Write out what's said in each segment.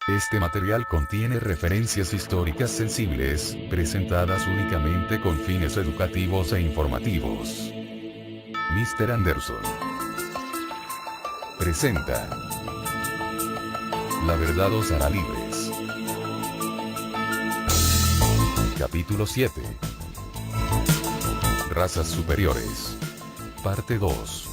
Este material contiene referencias históricas sensibles, presentadas únicamente con fines educativos e informativos. Mr. Anderson presenta La verdad os hará libres. Capítulo 7. Razas superiores. Parte 2.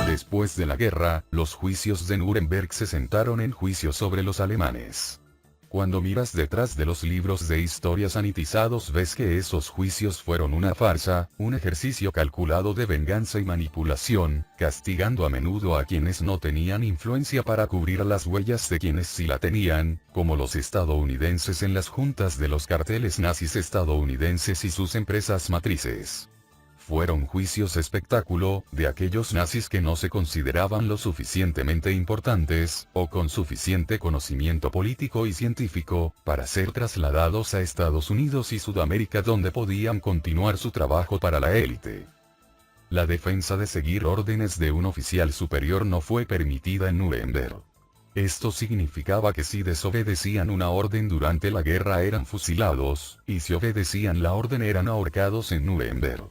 Después de la guerra, los juicios de Nuremberg se sentaron en juicio sobre los alemanes. Cuando miras detrás de los libros de historia sanitizados ves que esos juicios fueron una farsa, un ejercicio calculado de venganza y manipulación, castigando a menudo a quienes no tenían influencia para cubrir las huellas de quienes sí la tenían, como los estadounidenses en las juntas de los carteles nazis estadounidenses y sus empresas matrices. Fueron juicios espectáculo, de aquellos nazis que no se consideraban lo suficientemente importantes, o con suficiente conocimiento político y científico, para ser trasladados a Estados Unidos y Sudamérica donde podían continuar su trabajo para la élite. La defensa de seguir órdenes de un oficial superior no fue permitida en Nuremberg. Esto significaba que si desobedecían una orden durante la guerra eran fusilados, y si obedecían la orden eran ahorcados en Nuremberg.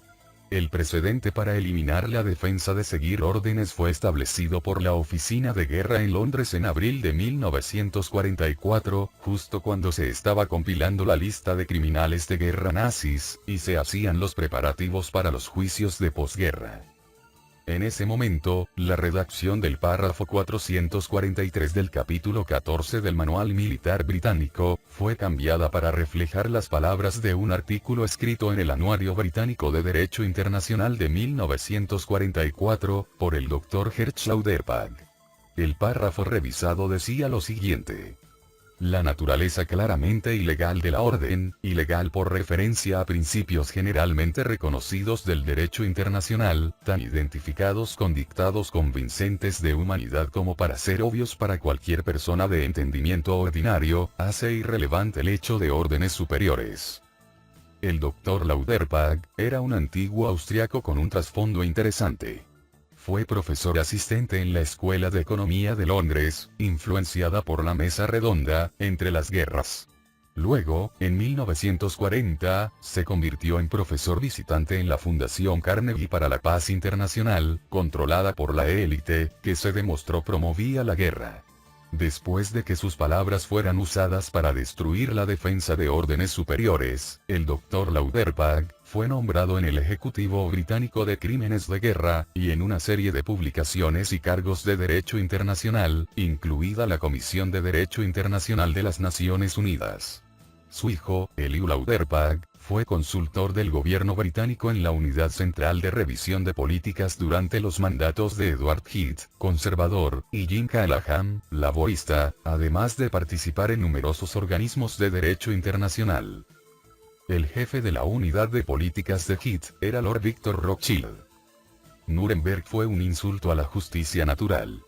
El precedente para eliminar la defensa de seguir órdenes fue establecido por la Oficina de Guerra en Londres en abril de 1944, justo cuando se estaba compilando la lista de criminales de guerra nazis, y se hacían los preparativos para los juicios de posguerra. En ese momento, la redacción del párrafo 443 del capítulo 14 del Manual Militar Británico, fue cambiada para reflejar las palabras de un artículo escrito en el Anuario Británico de Derecho Internacional de 1944, por el Dr. Gert Lauderpach. El párrafo revisado decía lo siguiente. La naturaleza claramente ilegal de la orden, ilegal por referencia a principios generalmente reconocidos del derecho internacional, tan identificados con dictados convincentes de humanidad como para ser obvios para cualquier persona de entendimiento ordinario, hace irrelevante el hecho de órdenes superiores. El Dr. Lauderpach era un antiguo austriaco con un trasfondo interesante. Fue profesor asistente en la Escuela de Economía de Londres, influenciada por la Mesa Redonda, entre las guerras. Luego, en 1940, se convirtió en profesor visitante en la Fundación Carnegie para la Paz Internacional, controlada por la élite, que se demostró promovía la guerra. Después de que sus palabras fueran usadas para destruir la defensa de órdenes superiores, el Dr. Lauderpach fue nombrado en el Ejecutivo Británico de Crímenes de Guerra, y en una serie de publicaciones y cargos de derecho internacional, incluida la Comisión de Derecho Internacional de las Naciones Unidas. Su hijo, Elihu Lauderpach, fue consultor del gobierno británico en la Unidad Central de Revisión de Políticas durante los mandatos de Edward Heath, conservador, y Jim Callaghan, laborista, además de participar en numerosos organismos de derecho internacional. El jefe de la Unidad de Políticas de Heath era Lord Victor Rothschild. Nuremberg fue un insulto a la justicia natural.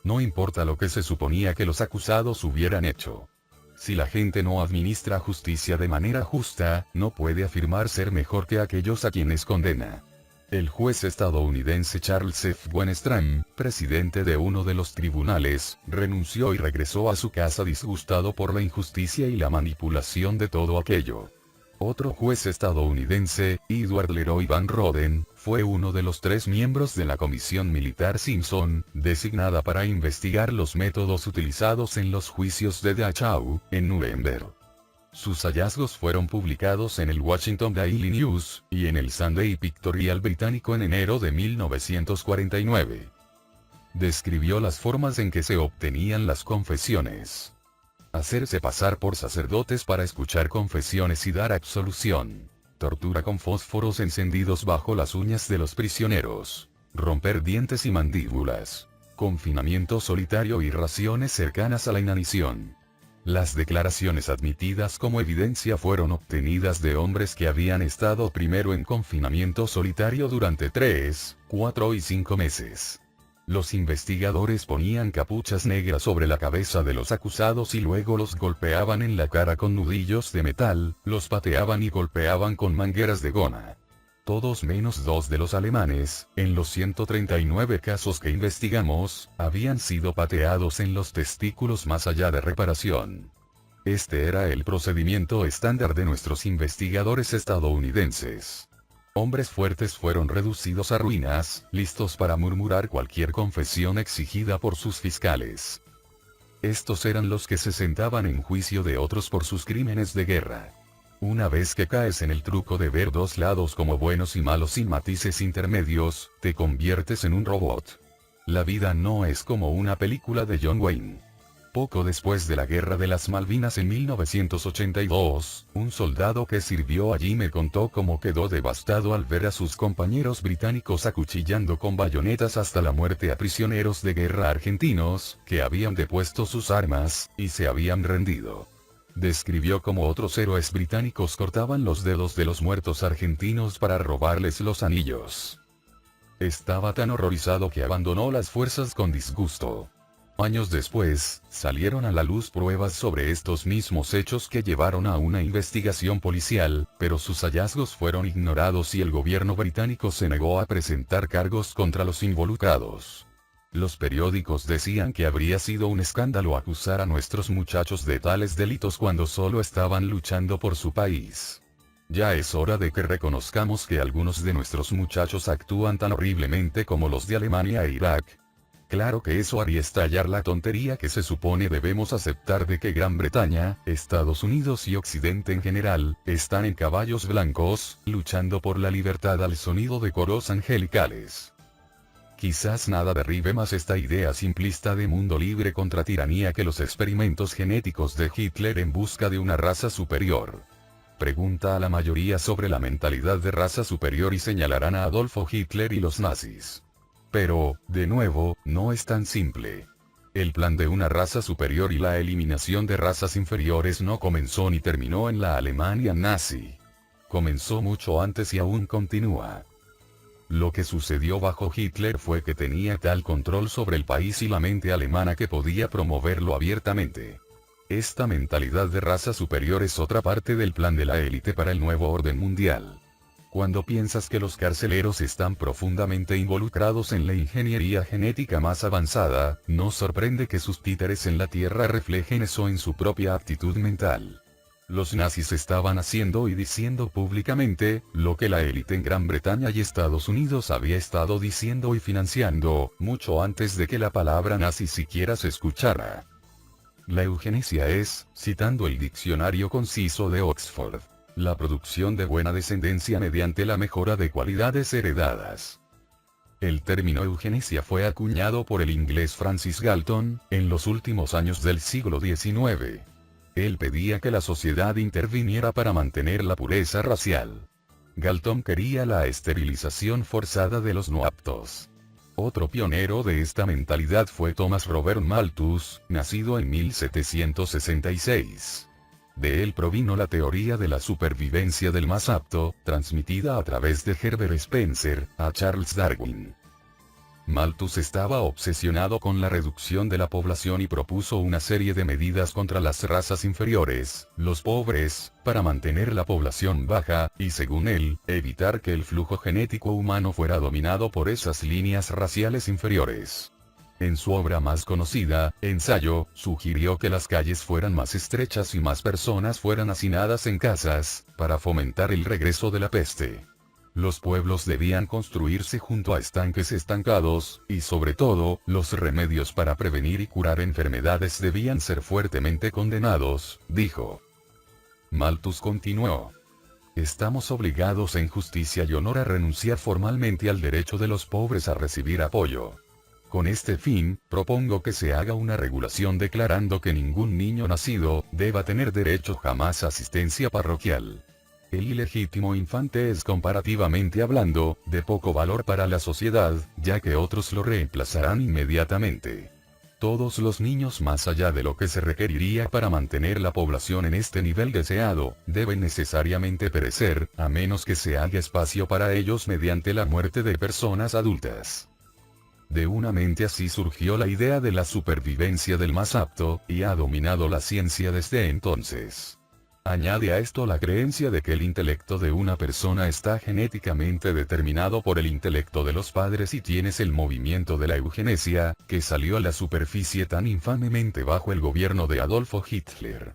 No importa lo que se suponía que los acusados hubieran hecho. Si la gente no administra justicia de manera justa, no puede afirmar ser mejor que aquellos a quienes condena. El juez estadounidense Charles F. Wenstram, presidente de uno de los tribunales, renunció y regresó a su casa disgustado por la injusticia y la manipulación de todo aquello. Otro juez estadounidense, Edward Leroy Van Roden, fue uno de los 3 miembros de la Comisión Militar Simpson, designada para investigar los métodos utilizados en los juicios de Dachau, en Nuremberg. Sus hallazgos fueron publicados en el Washington Daily News, y en el Sunday Pictorial británico en enero de 1949. Describió las formas en que se obtenían las confesiones. Hacerse pasar por sacerdotes para escuchar confesiones y dar absolución. Tortura con fósforos encendidos bajo las uñas de los prisioneros. Romper dientes y mandíbulas. Confinamiento solitario y raciones cercanas a la inanición. Las declaraciones admitidas como evidencia fueron obtenidas de hombres que habían estado primero en confinamiento solitario durante 3, 4 y 5 meses. Los investigadores ponían capuchas negras sobre la cabeza de los acusados y luego los golpeaban en la cara con nudillos de metal, los pateaban y golpeaban con mangueras de goma. Todos menos 2 de los alemanes, en los 139 casos que investigamos, habían sido pateados en los testículos más allá de reparación. Este era el procedimiento estándar de nuestros investigadores estadounidenses. Hombres fuertes fueron reducidos a ruinas, listos para murmurar cualquier confesión exigida por sus fiscales. Estos eran los que se sentaban en juicio de otros por sus crímenes de guerra. Una vez que caes en el truco de ver dos lados como buenos y malos sin matices intermedios, te conviertes en un robot. La vida no es como una película de John Wayne. Poco después de la Guerra de las Malvinas en 1982, un soldado que sirvió allí me contó cómo quedó devastado al ver a sus compañeros británicos acuchillando con bayonetas hasta la muerte a prisioneros de guerra argentinos, que habían depuesto sus armas, y se habían rendido. Describió cómo otros héroes británicos cortaban los dedos de los muertos argentinos para robarles los anillos. Estaba tan horrorizado que abandonó las fuerzas con disgusto. Años después, salieron a la luz pruebas sobre estos mismos hechos que llevaron a una investigación policial, pero sus hallazgos fueron ignorados y el gobierno británico se negó a presentar cargos contra los involucrados. Los periódicos decían que habría sido un escándalo acusar a nuestros muchachos de tales delitos cuando solo estaban luchando por su país. Ya es hora de que reconozcamos que algunos de nuestros muchachos actúan tan horriblemente como los de Alemania e Irak. Claro que eso haría estallar la tontería que se supone debemos aceptar de que Gran Bretaña, Estados Unidos y Occidente en general, están en caballos blancos, luchando por la libertad al sonido de coros angelicales. Quizás nada derribe más esta idea simplista de mundo libre contra tiranía que los experimentos genéticos de Hitler en busca de una raza superior. Pregunta a la mayoría sobre la mentalidad de raza superior y señalarán a Adolfo Hitler y los nazis. Pero, de nuevo, no es tan simple. El plan de una raza superior y la eliminación de razas inferiores no comenzó ni terminó en la Alemania nazi. Comenzó mucho antes y aún continúa. Lo que sucedió bajo Hitler fue que tenía tal control sobre el país y la mente alemana que podía promoverlo abiertamente. Esta mentalidad de raza superior es otra parte del plan de la élite para el nuevo orden mundial. Cuando piensas que los carceleros están profundamente involucrados en la ingeniería genética más avanzada, no sorprende que sus títeres en la Tierra reflejen eso en su propia actitud mental. Los nazis estaban haciendo y diciendo públicamente, lo que la élite en Gran Bretaña y Estados Unidos había estado diciendo y financiando, mucho antes de que la palabra nazi siquiera se escuchara. La eugenesia es, citando el diccionario conciso de Oxford, la producción de buena descendencia mediante la mejora de cualidades heredadas. El término eugenesia fue acuñado por el inglés Francis Galton, en los últimos años del siglo XIX. Él pedía que la sociedad interviniera para mantener la pureza racial. Galton quería la esterilización forzada de los no aptos. Otro pionero de esta mentalidad fue Thomas Robert Malthus, nacido en 1766. De él provino la teoría de la supervivencia del más apto, transmitida a través de Herbert Spencer, a Charles Darwin. Malthus estaba obsesionado con la reducción de la población y propuso una serie de medidas contra las razas inferiores, los pobres, para mantener la población baja, y según él, evitar que el flujo genético humano fuera dominado por esas líneas raciales inferiores. En su obra más conocida, Ensayo, sugirió que las calles fueran más estrechas y más personas fueran hacinadas en casas, para fomentar el regreso de la peste. Los pueblos debían construirse junto a estanques estancados, y sobre todo, los remedios para prevenir y curar enfermedades debían ser fuertemente condenados, dijo. Malthus continuó. Estamos obligados en justicia y honor a renunciar formalmente al derecho de los pobres a recibir apoyo. Con este fin, propongo que se haga una regulación declarando que ningún niño nacido deba tener derecho jamás a asistencia parroquial. El ilegítimo infante es comparativamente hablando, de poco valor para la sociedad, ya que otros lo reemplazarán inmediatamente. Todos los niños más allá de lo que se requeriría para mantener la población en este nivel deseado, deben necesariamente perecer, a menos que se haga espacio para ellos mediante la muerte de personas adultas. De una mente así surgió la idea de la supervivencia del más apto, y ha dominado la ciencia desde entonces. Añade a esto la creencia de que el intelecto de una persona está genéticamente determinado por el intelecto de los padres y tienes el movimiento de la eugenesia, que salió a la superficie tan infamemente bajo el gobierno de Adolfo Hitler.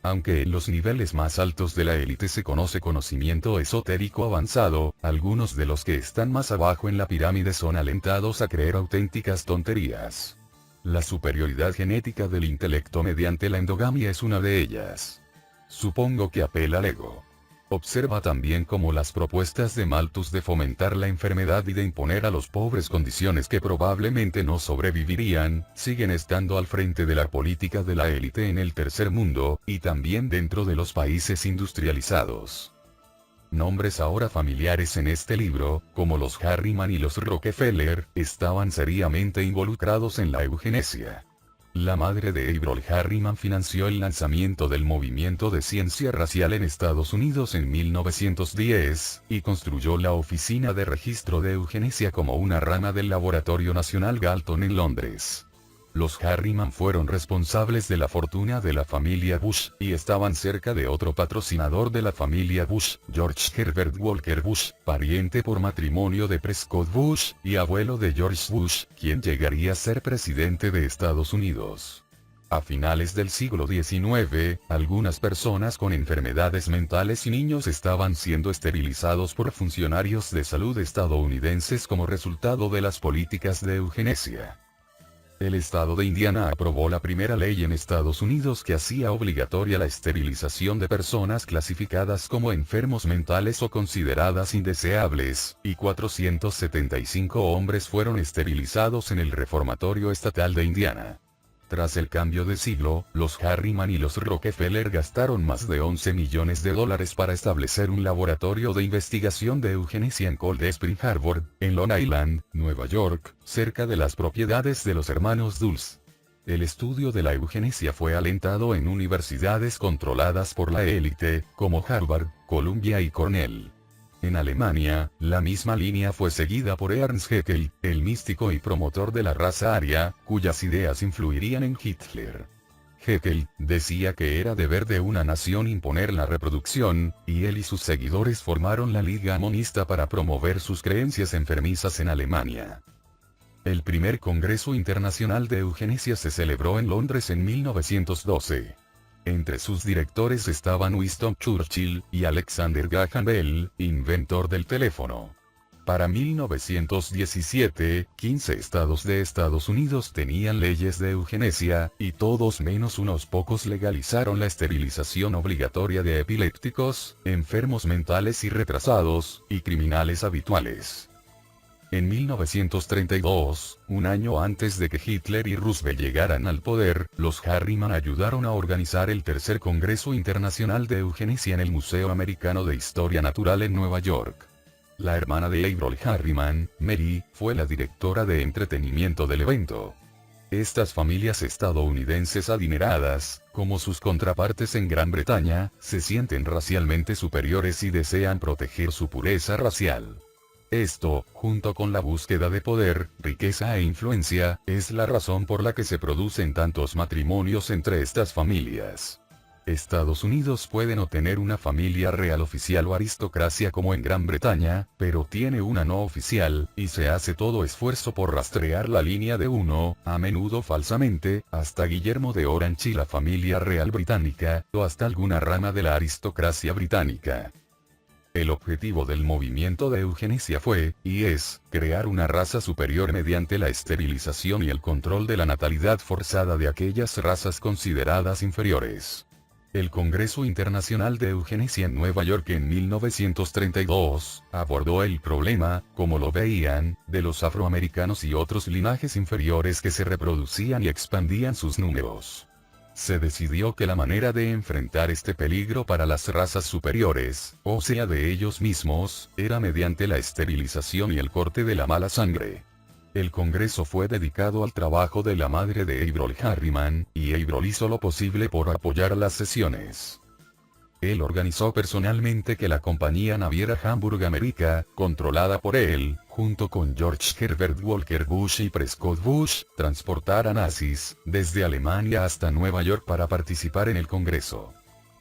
Aunque en los niveles más altos de la élite se conoce conocimiento esotérico avanzado, algunos de los que están más abajo en la pirámide son alentados a creer auténticas tonterías. La superioridad genética del intelecto mediante la endogamia es una de ellas. Supongo que apela al ego. Observa también cómo las propuestas de Malthus de fomentar la enfermedad y de imponer a los pobres condiciones que probablemente no sobrevivirían, siguen estando al frente de la política de la élite en el tercer mundo, y también dentro de los países industrializados. Nombres ahora familiares en este libro, como los Harriman y los Rockefeller, estaban seriamente involucrados en la eugenesia. La madre de Averell Harriman financió el lanzamiento del movimiento de ciencia racial en Estados Unidos en 1910, y construyó la Oficina de Registro de Eugenesia como una rama del Laboratorio Nacional Galton en Londres. Los Harriman fueron responsables de la fortuna de la familia Bush, y estaban cerca de otro patrocinador de la familia Bush, George Herbert Walker Bush, pariente por matrimonio de Prescott Bush, y abuelo de George Bush, quien llegaría a ser presidente de Estados Unidos. A finales del siglo XIX, algunas personas con enfermedades mentales y niños estaban siendo esterilizados por funcionarios de salud estadounidenses como resultado de las políticas de eugenesia. El estado de Indiana aprobó la primera ley en Estados Unidos que hacía obligatoria la esterilización de personas clasificadas como enfermos mentales o consideradas indeseables, y 475 hombres fueron esterilizados en el reformatorio estatal de Indiana. Tras el cambio de siglo, los Harriman y los Rockefeller gastaron más de $11 millones para establecer un laboratorio de investigación de eugenesia en Cold Spring Harbor, en Long Island, Nueva York, cerca de las propiedades de los hermanos Dulles. El estudio de la eugenesia fue alentado en universidades controladas por la élite, como Harvard, Columbia y Cornell. En Alemania, la misma línea fue seguida por Ernst Haeckel, el místico y promotor de la raza aria, cuyas ideas influirían en Hitler. Haeckel decía que era deber de una nación imponer la reproducción, y él y sus seguidores formaron la Liga Monista para promover sus creencias enfermizas en Alemania. El primer Congreso Internacional de Eugenesia se celebró en Londres en 1912. Entre sus directores estaban Winston Churchill y Alexander Graham Bell, inventor del teléfono. Para 1917, 15 estados de Estados Unidos tenían leyes de eugenesia, y todos menos unos pocos legalizaron la esterilización obligatoria de epilépticos, enfermos mentales y retrasados, y criminales habituales. En 1932, un año antes de que Hitler y Roosevelt llegaran al poder, los Harriman ayudaron a organizar el tercer Congreso Internacional de Eugenesia en el Museo Americano de Historia Natural en Nueva York. La hermana de Averell Harriman, Mary, fue la directora de entretenimiento del evento. Estas familias estadounidenses adineradas, como sus contrapartes en Gran Bretaña, se sienten racialmente superiores y desean proteger su pureza racial. Esto, junto con la búsqueda de poder, riqueza e influencia, es la razón por la que se producen tantos matrimonios entre estas familias. Estados Unidos puede no tener una familia real oficial o aristocracia como en Gran Bretaña, pero tiene una no oficial, y se hace todo esfuerzo por rastrear la línea de uno, a menudo falsamente, hasta Guillermo de Orange y la familia real británica, o hasta alguna rama de la aristocracia británica. El objetivo del movimiento de eugenesia fue, y es, crear una raza superior mediante la esterilización y el control de la natalidad forzada de aquellas razas consideradas inferiores. El Congreso Internacional de Eugenesia en Nueva York en 1932, abordó el problema, como lo veían, de los afroamericanos y otros linajes inferiores que se reproducían y expandían sus números. Se decidió que la manera de enfrentar este peligro para las razas superiores, o sea de ellos mismos, era mediante la esterilización y el corte de la mala sangre. El Congreso fue dedicado al trabajo de la madre de Averell Harriman, y Averell hizo lo posible por apoyar las sesiones. Él organizó personalmente que la compañía naviera Hamburg America, controlada por él, junto con George Herbert Walker Bush y Prescott Bush, transportara nazis, desde Alemania hasta Nueva York para participar en el Congreso.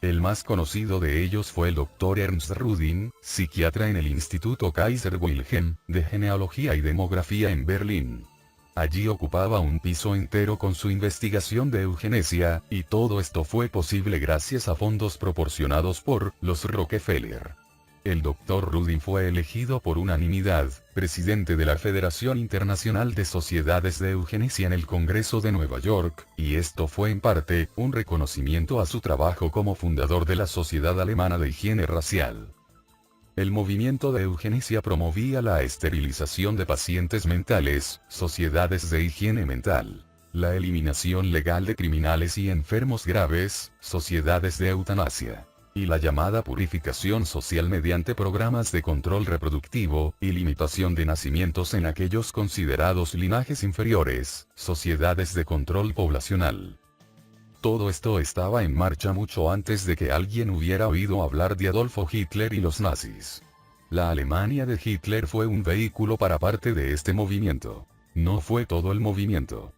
El más conocido de ellos fue el Dr. Ernst Rudin, psiquiatra en el Instituto Kaiser Wilhelm, de Genealogía y Demografía en Berlín. Allí ocupaba un piso entero con su investigación de eugenesia, y todo esto fue posible gracias a fondos proporcionados por los Rockefeller. El Dr. Rudin fue elegido por unanimidad, presidente de la Federación Internacional de Sociedades de Eugenesia en el Congreso de Nueva York, y esto fue en parte, un reconocimiento a su trabajo como fundador de la Sociedad Alemana de Higiene Racial. El movimiento de eugenesia promovía la esterilización de pacientes mentales, sociedades de higiene mental, la eliminación legal de criminales y enfermos graves, sociedades de eutanasia, y la llamada purificación social mediante programas de control reproductivo, y limitación de nacimientos en aquellos considerados linajes inferiores, sociedades de control poblacional. Todo esto estaba en marcha mucho antes de que alguien hubiera oído hablar de Adolfo Hitler y los nazis. La Alemania de Hitler fue un vehículo para parte de este movimiento. No fue todo el movimiento.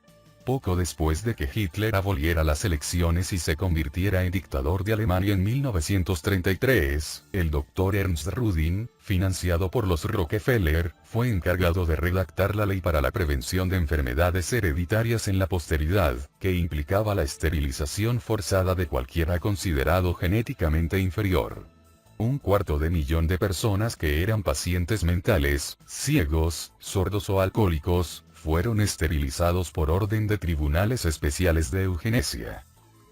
Poco después de que Hitler aboliera las elecciones y se convirtiera en dictador de Alemania en 1933, el Dr. Ernst Rudin, financiado por los Rockefeller, fue encargado de redactar la ley para la prevención de enfermedades hereditarias en la posteridad, que implicaba la esterilización forzada de cualquiera considerado genéticamente inferior. 250.000 de personas que eran pacientes mentales, ciegos, sordos o alcohólicos, fueron esterilizados por orden de tribunales especiales de eugenesia.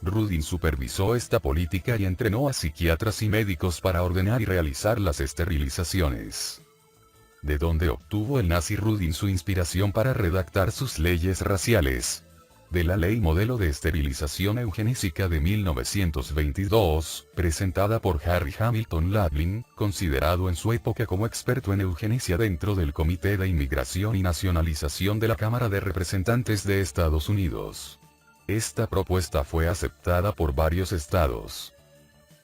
Rudin supervisó esta política y entrenó a psiquiatras y médicos para ordenar y realizar las esterilizaciones. ¿De dónde obtuvo el nazi Rudin su inspiración para redactar sus leyes raciales? De la Ley Modelo de Esterilización Eugenésica de 1922, presentada por Harry Hamilton Laughlin, considerado en su época como experto en eugenesia dentro del Comité de Inmigración y Nacionalización de la Cámara de Representantes de Estados Unidos. Esta propuesta fue aceptada por varios estados.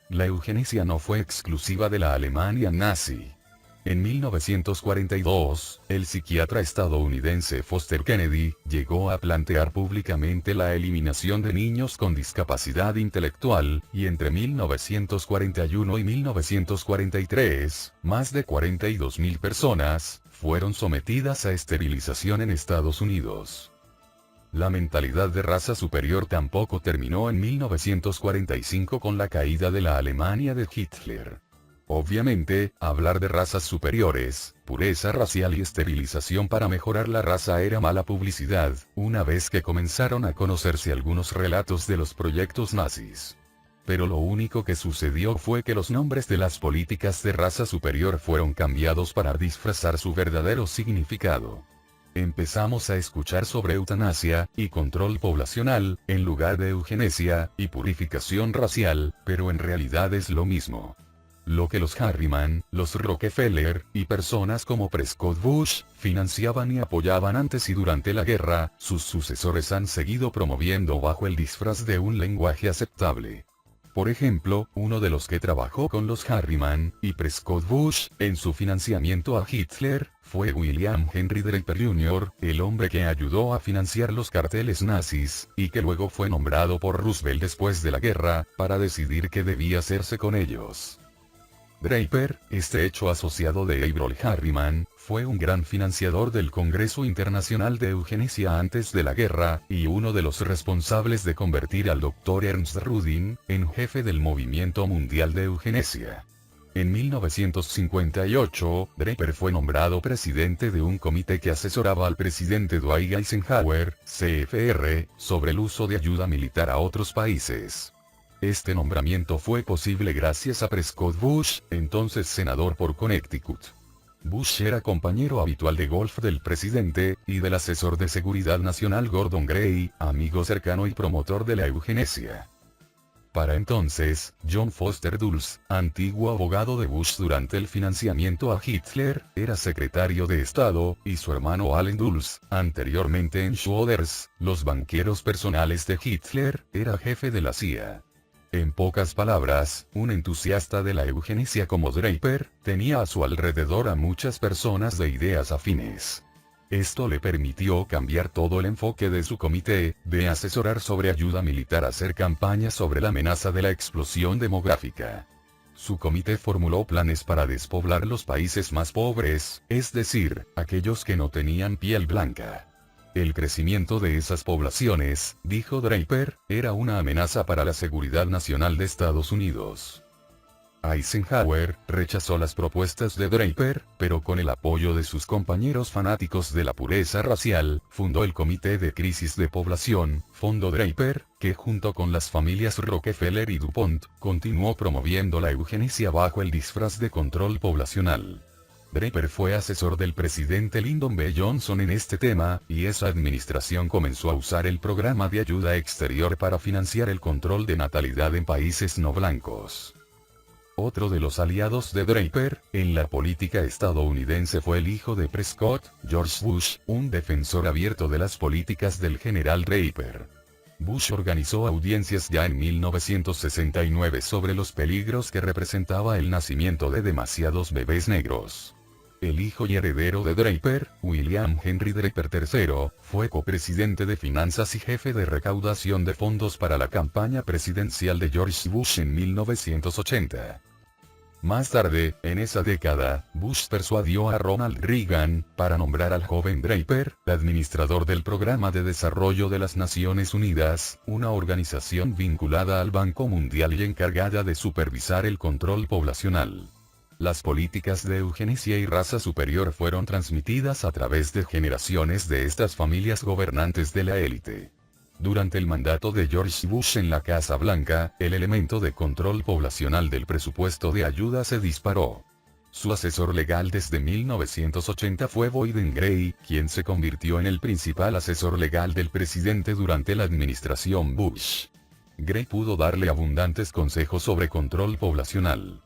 La eugenesia no fue exclusiva de la Alemania nazi. En 1942, el psiquiatra estadounidense Foster Kennedy llegó a plantear públicamente la eliminación de niños con discapacidad intelectual, y entre 1941 y 1943, más de 42.000 personas fueron sometidas a esterilización en Estados Unidos. La mentalidad de raza superior tampoco terminó en 1945 con la caída de la Alemania de Hitler. Obviamente, hablar de razas superiores, pureza racial y esterilización para mejorar la raza era mala publicidad, una vez que comenzaron a conocerse algunos relatos de los proyectos nazis. Pero lo único que sucedió fue que los nombres de las políticas de raza superior fueron cambiados para disfrazar su verdadero significado. Empezamos a escuchar sobre eutanasia y control poblacional, en lugar de eugenesia y purificación racial, pero en realidad es lo mismo. Lo que los Harriman, los Rockefeller, y personas como Prescott Bush, financiaban y apoyaban antes y durante la guerra, sus sucesores han seguido promoviendo bajo el disfraz de un lenguaje aceptable. Por ejemplo, uno de los que trabajó con los Harriman y Prescott Bush en su financiamiento a Hitler, fue William Henry Draper Jr., el hombre que ayudó a financiar los carteles nazis, y que luego fue nombrado por Roosevelt después de la guerra, para decidir qué debía hacerse con ellos. Draper, este hecho asociado de Averell Harriman, fue un gran financiador del Congreso Internacional de Eugenesia antes de la guerra, y uno de los responsables de convertir al Dr. Ernst Rudin en jefe del Movimiento Mundial de Eugenesia. En 1958, Draper fue nombrado presidente de un comité que asesoraba al presidente Dwight Eisenhower, CFR, sobre el uso de ayuda militar a otros países. Este nombramiento fue posible gracias a Prescott Bush, entonces senador por Connecticut. Bush era compañero habitual de golf del presidente, y del asesor de seguridad nacional Gordon Gray, amigo cercano y promotor de la eugenesia. Para entonces, John Foster Dulles, antiguo abogado de Bush durante el financiamiento a Hitler, era secretario de Estado, y su hermano Allen Dulles, anteriormente en Schroders, los banqueros personales de Hitler, era jefe de la CIA. En pocas palabras, un entusiasta de la eugenesia como Draper, tenía a su alrededor a muchas personas de ideas afines. Esto le permitió cambiar todo el enfoque de su comité, de asesorar sobre ayuda militar a hacer campaña sobre la amenaza de la explosión demográfica. Su comité formuló planes para despoblar los países más pobres, es decir, aquellos que no tenían piel blanca. El crecimiento de esas poblaciones, dijo Draper, era una amenaza para la seguridad nacional de Estados Unidos. Eisenhower rechazó las propuestas de Draper, pero con el apoyo de sus compañeros fanáticos de la pureza racial, fundó el Comité de Crisis de Población, Fondo Draper, que junto con las familias Rockefeller y DuPont, continuó promoviendo la eugenesia bajo el disfraz de control poblacional. Draper fue asesor del presidente Lyndon B. Johnson en este tema, y esa administración comenzó a usar el programa de ayuda exterior para financiar el control de natalidad en países no blancos. Otro de los aliados de Draper, en la política estadounidense fue el hijo de Prescott, George Bush, un defensor abierto de las políticas del general Draper. Bush organizó audiencias ya en 1969 sobre los peligros que representaba el nacimiento de demasiados bebés negros. El hijo y heredero de Draper, William Henry Draper III, fue copresidente de finanzas y jefe de recaudación de fondos para la campaña presidencial de George Bush en 1980. Más tarde, en esa década, Bush persuadió a Ronald Reagan para nombrar al joven Draper, administrador del Programa de Desarrollo de las Naciones Unidas, una organización vinculada al Banco Mundial y encargada de supervisar el control poblacional. Las políticas de eugenesia y raza superior fueron transmitidas a través de generaciones de estas familias gobernantes de la élite. Durante el mandato de George Bush en la Casa Blanca, el elemento de control poblacional del presupuesto de ayuda se disparó. Su asesor legal desde 1980 fue Boyden Gray, quien se convirtió en el principal asesor legal del presidente durante la administración Bush. Gray pudo darle abundantes consejos sobre control poblacional.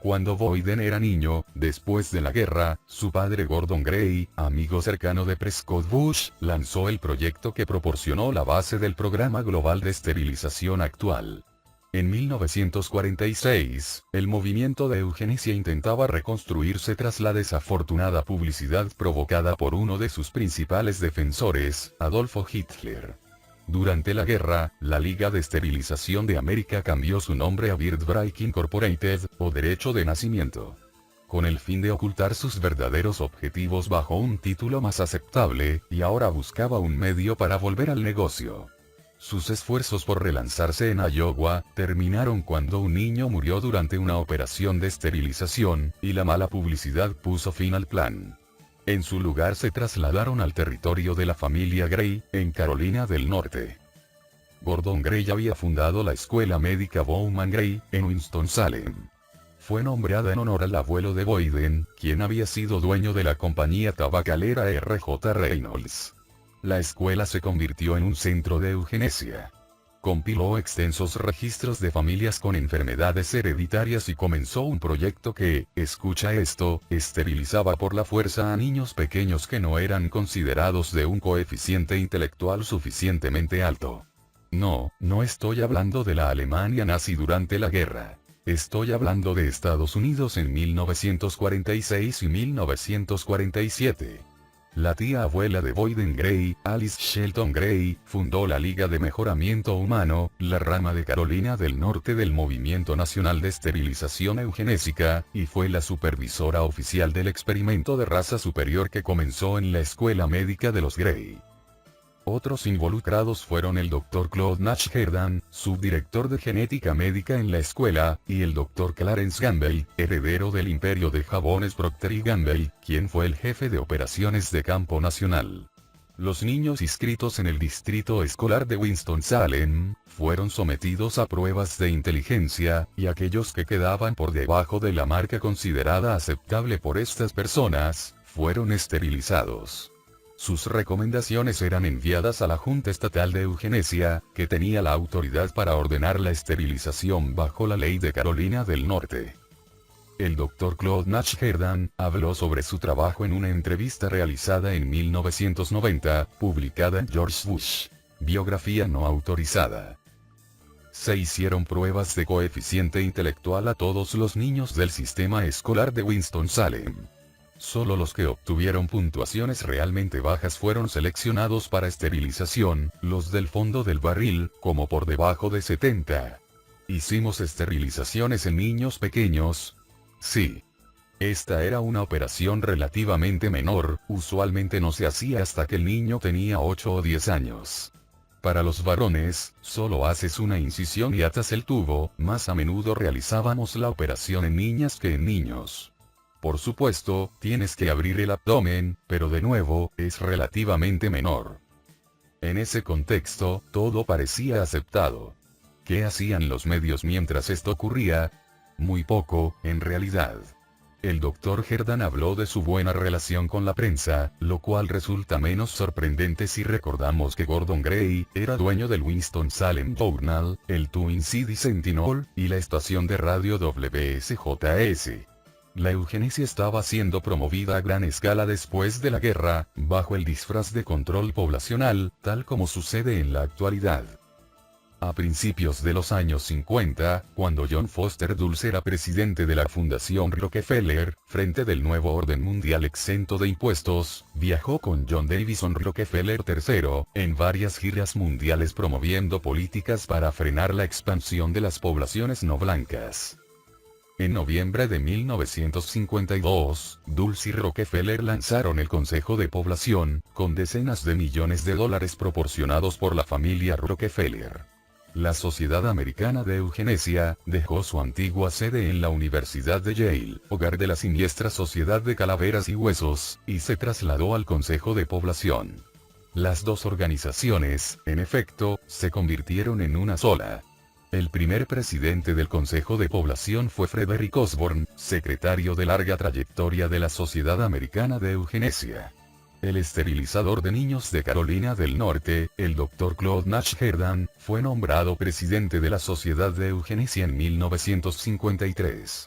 Cuando Boyden era niño, después de la guerra, su padre Gordon Gray, amigo cercano de Prescott Bush, lanzó el proyecto que proporcionó la base del programa global de esterilización actual. En 1946, el movimiento de eugenesia intentaba reconstruirse tras la desafortunada publicidad provocada por uno de sus principales defensores, Adolfo Hitler. Durante la guerra, la Liga de Esterilización de América cambió su nombre a Birthright Incorporated, o Derecho de Nacimiento. Con el fin de ocultar sus verdaderos objetivos bajo un título más aceptable, y ahora buscaba un medio para volver al negocio. Sus esfuerzos por relanzarse en Iowa, terminaron cuando un niño murió durante una operación de esterilización, y la mala publicidad puso fin al plan. En su lugar se trasladaron al territorio de la familia Gray, en Carolina del Norte. Gordon Gray había fundado la escuela médica Bowman Gray, en Winston-Salem. Fue nombrada en honor al abuelo de Boyden, quien había sido dueño de la compañía tabacalera R.J. Reynolds. La escuela se convirtió en un centro de eugenesia. Compiló extensos registros de familias con enfermedades hereditarias y comenzó un proyecto que, escucha esto, esterilizaba por la fuerza a niños pequeños que no eran considerados de un coeficiente intelectual suficientemente alto. No estoy hablando de la Alemania nazi durante la guerra. Estoy hablando de Estados Unidos en 1946 y 1947. La tía abuela de Boyden Gray, Alice Shelton Gray, fundó la Liga de Mejoramiento Humano, la rama de Carolina del Norte del Movimiento Nacional de Esterilización Eugenésica, y fue la supervisora oficial del experimento de raza superior que comenzó en la escuela médica de los Gray. Otros involucrados fueron el Dr. Claude Nash Herndon, subdirector de genética médica en la escuela, y el Dr. Clarence Gamble, heredero del imperio de jabones Procter y Gamble, quien fue el jefe de operaciones de campo nacional. Los niños inscritos en el distrito escolar de Winston-Salem, fueron sometidos a pruebas de inteligencia, y aquellos que quedaban por debajo de la marca considerada aceptable por estas personas, fueron esterilizados. Sus recomendaciones eran enviadas a la Junta Estatal de Eugenesia, que tenía la autoridad para ordenar la esterilización bajo la ley de Carolina del Norte. El Dr. Claude Nash Herndon habló sobre su trabajo en una entrevista realizada en 1990, publicada en George Bush. Biografía no autorizada. Se hicieron pruebas de coeficiente intelectual a todos los niños del sistema escolar de Winston-Salem. Solo los que obtuvieron puntuaciones realmente bajas fueron seleccionados para esterilización, los del fondo del barril, como por debajo de 70. ¿Hicimos esterilizaciones en niños pequeños? Sí. Esta era una operación relativamente menor, usualmente no se hacía hasta que el niño tenía 8 o 10 años. Para los varones, solo haces una incisión y atas el tubo, más a menudo realizábamos la operación en niñas que en niños. Por supuesto, tienes que abrir el abdomen, pero de nuevo, es relativamente menor. En ese contexto, todo parecía aceptado. ¿Qué hacían los medios mientras esto ocurría? Muy poco, en realidad. El Dr. Herndon habló de su buena relación con la prensa, lo cual resulta menos sorprendente si recordamos que Gordon Gray era dueño del Winston-Salem Journal, el Twin Cities Sentinel, y la estación de radio WSJS. La eugenesia estaba siendo promovida a gran escala después de la guerra, bajo el disfraz de control poblacional, tal como sucede en la actualidad. A principios de los años 50, cuando John Foster Dulles era presidente de la Fundación Rockefeller, frente del nuevo orden mundial exento de impuestos, viajó con John Davison Rockefeller III, en varias giras mundiales promoviendo políticas para frenar la expansión de las poblaciones no blancas. En noviembre de 1952, Dulles y Rockefeller lanzaron el Consejo de Población, con decenas de millones de dólares proporcionados por la familia Rockefeller. La Sociedad Americana de Eugenesia dejó su antigua sede en la Universidad de Yale, hogar de la siniestra Sociedad de Calaveras y Huesos, y se trasladó al Consejo de Población. Las dos organizaciones, en efecto, se convirtieron en una sola. El primer presidente del Consejo de Población fue Frederick Osborne, secretario de larga trayectoria de la Sociedad Americana de Eugenesia. El esterilizador de niños de Carolina del Norte, el Dr. Claude Nash Herndon, fue nombrado presidente de la Sociedad de Eugenesia en 1953.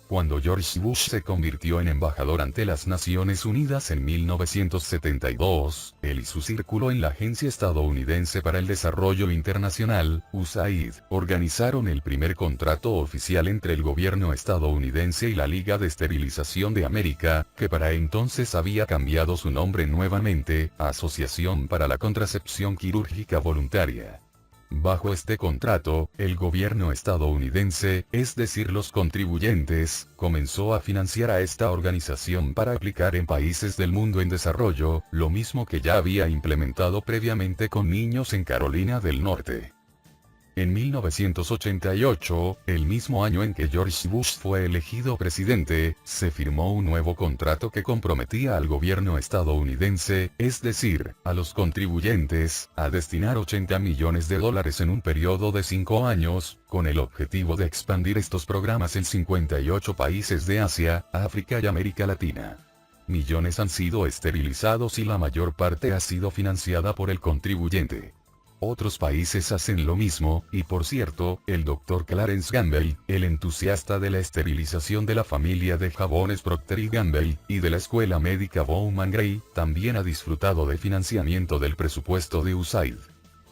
Cuando George Bush se convirtió en embajador ante las Naciones Unidas en 1972, él y su círculo en la Agencia Estadounidense para el Desarrollo Internacional, USAID, organizaron el primer contrato oficial entre el gobierno estadounidense y la Liga de Esterilización de América, que para entonces había cambiado su nombre nuevamente, a Asociación para la Contracepción Quirúrgica Voluntaria. Bajo este contrato, el gobierno estadounidense, es decir los contribuyentes, comenzó a financiar a esta organización para aplicar en países del mundo en desarrollo, lo mismo que ya había implementado previamente con niños en Carolina del Norte. En 1988, el mismo año en que George Bush fue elegido presidente, se firmó un nuevo contrato que comprometía al gobierno estadounidense, es decir, a los contribuyentes, a destinar $80 millones en un periodo de 5 años, con el objetivo de expandir estos programas en 58 países de Asia, África y América Latina. Millones han sido esterilizados y la mayor parte ha sido financiada por el contribuyente. Otros países hacen lo mismo, y por cierto, el Dr. Clarence Gamble, el entusiasta de la esterilización de la familia de jabones Procter & Gamble, y de la escuela médica Bowman Gray, también ha disfrutado de financiamiento del presupuesto de USAID.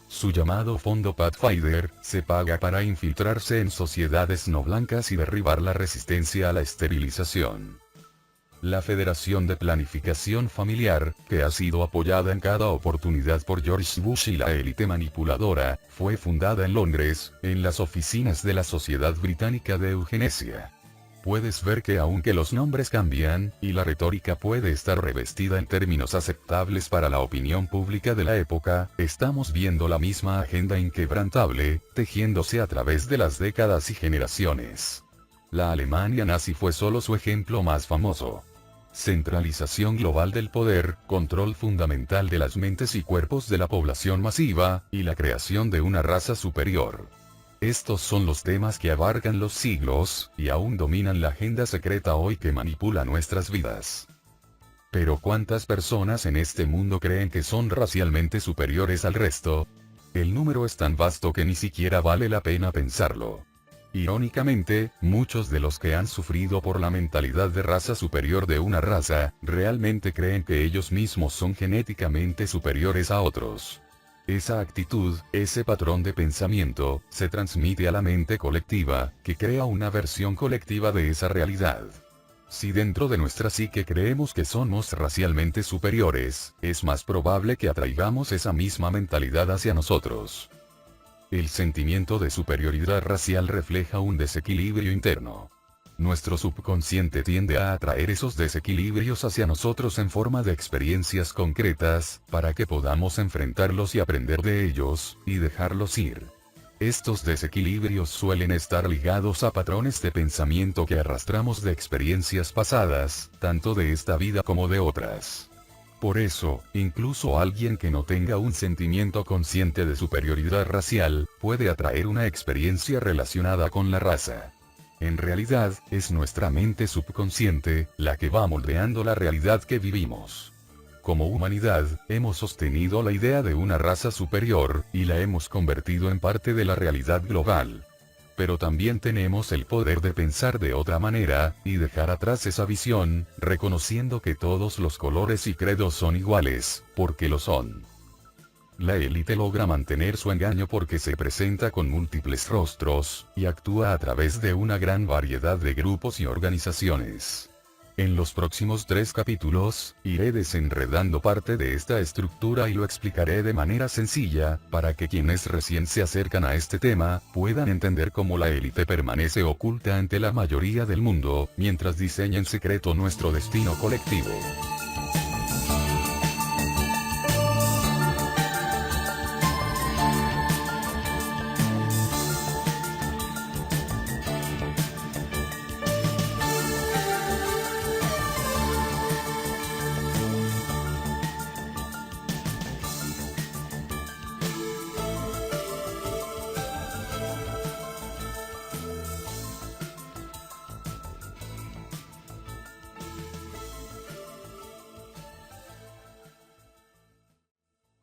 Su llamado Fondo Pathfinder, se paga para infiltrarse en sociedades no blancas y derribar la resistencia a la esterilización. La Federación de Planificación Familiar, que ha sido apoyada en cada oportunidad por George Bush y la élite manipuladora, fue fundada en Londres, en las oficinas de la Sociedad Británica de Eugenesia. Puedes ver que aunque los nombres cambian, y la retórica puede estar revestida en términos aceptables para la opinión pública de la época, estamos viendo la misma agenda inquebrantable, tejiéndose a través de las décadas y generaciones. La Alemania nazi fue solo su ejemplo más famoso. Centralización global del poder, control fundamental de las mentes y cuerpos de la población masiva, y la creación de una raza superior. Estos son los temas que abarcan los siglos, y aún dominan la agenda secreta hoy que manipula nuestras vidas. Pero ¿cuántas personas en este mundo creen que son racialmente superiores al resto? El número es tan vasto que ni siquiera vale la pena pensarlo. Irónicamente, muchos de los que han sufrido por la mentalidad de raza superior de una raza, realmente creen que ellos mismos son genéticamente superiores a otros. Esa actitud, ese patrón de pensamiento, se transmite a la mente colectiva, que crea una versión colectiva de esa realidad. Si dentro de nuestra psique creemos que somos racialmente superiores, es más probable que atraigamos esa misma mentalidad hacia nosotros. El sentimiento de superioridad racial refleja un desequilibrio interno. Nuestro subconsciente tiende a atraer esos desequilibrios hacia nosotros en forma de experiencias concretas, para que podamos enfrentarlos y aprender de ellos, y dejarlos ir. Estos desequilibrios suelen estar ligados a patrones de pensamiento que arrastramos de experiencias pasadas, tanto de esta vida como de otras. Por eso, incluso alguien que no tenga un sentimiento consciente de superioridad racial, puede atraer una experiencia relacionada con la raza. En realidad, es nuestra mente subconsciente, la que va moldeando la realidad que vivimos. Como humanidad, hemos sostenido la idea de una raza superior, y la hemos convertido en parte de la realidad global. Pero también tenemos el poder de pensar de otra manera, y dejar atrás esa visión, reconociendo que todos los colores y credos son iguales, porque lo son. La élite logra mantener su engaño porque se presenta con múltiples rostros, y actúa a través de una gran variedad de grupos y organizaciones. En los próximos 3 capítulos, iré desenredando parte de esta estructura y lo explicaré de manera sencilla, para que quienes recién se acercan a este tema, puedan entender cómo la élite permanece oculta ante la mayoría del mundo, mientras diseña en secreto nuestro destino colectivo.